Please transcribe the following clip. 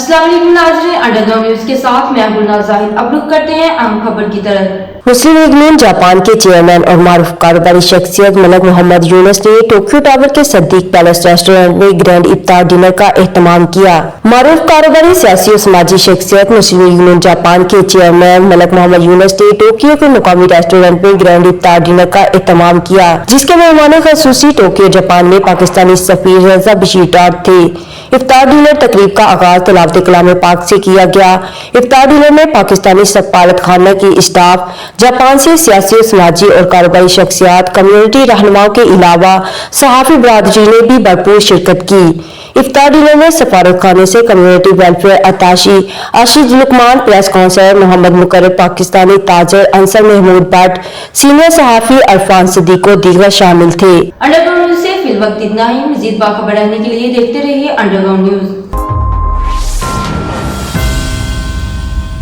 अस्सलाम वालेकुम नाज़रीन, अंडरग्राउंड न्यूज़ के साथ मैं गुलनाज़ ज़ाहिद। अब रुख करते हैं अहम खबर की तरफ। मुस्लिम लीग नून जापान के चेयरमैन और मारूफ कारोबारी शख्सियत मलक मोहम्मद यूनुस ने टोक्यो टावर के सद्दीक पैलेस रेस्टोरेंट में ग्रैंड इफ्तार डिनर का एहतमाम किया। मारूफ कारोबारी सियासी और समाजी शख्सियत मुस्लिम लीग नून जापान के चेयरमैन मलक मोहम्मद यूनुस ने टोक्यो के मुकामी रेस्टोरेंट में ग्रैंड इफ्तार डिनर का एहतमाम किया, जिसके मेहमान खसूसी टोक्यो जापान में पाकिस्तानी सफीर रजा बशीर डार थे। इफ्तार डिनर तकरीब का आगाज तिलावत कलाम पाक से किया गया। इफ्तार डिनर में पाकिस्तानी सफारत खाना की स्टाफ, जापान से सियासी, समाजी और कारोबारी शख्सियात, कम्युनिटी रहनुमाओं के अलावा सहाफी बरादरी ने भी भरपूर शिरकत की। इफ्तार डिनर में सफारत खाने से community welfare attaché आशिज Lukman, press counsellor Mohammad Muqarrab, Pakistani ताजर Ansar Mahmood Bhatt, senior सहाफी Irfan Siddique और दीगर शामिल थे। अंडरग्राउंड न्यूज़ से फिल वक्त इतना ही। मजीद बाखबर रहने के लिए देखते रहिए अंडरग्राउंड न्यूज़।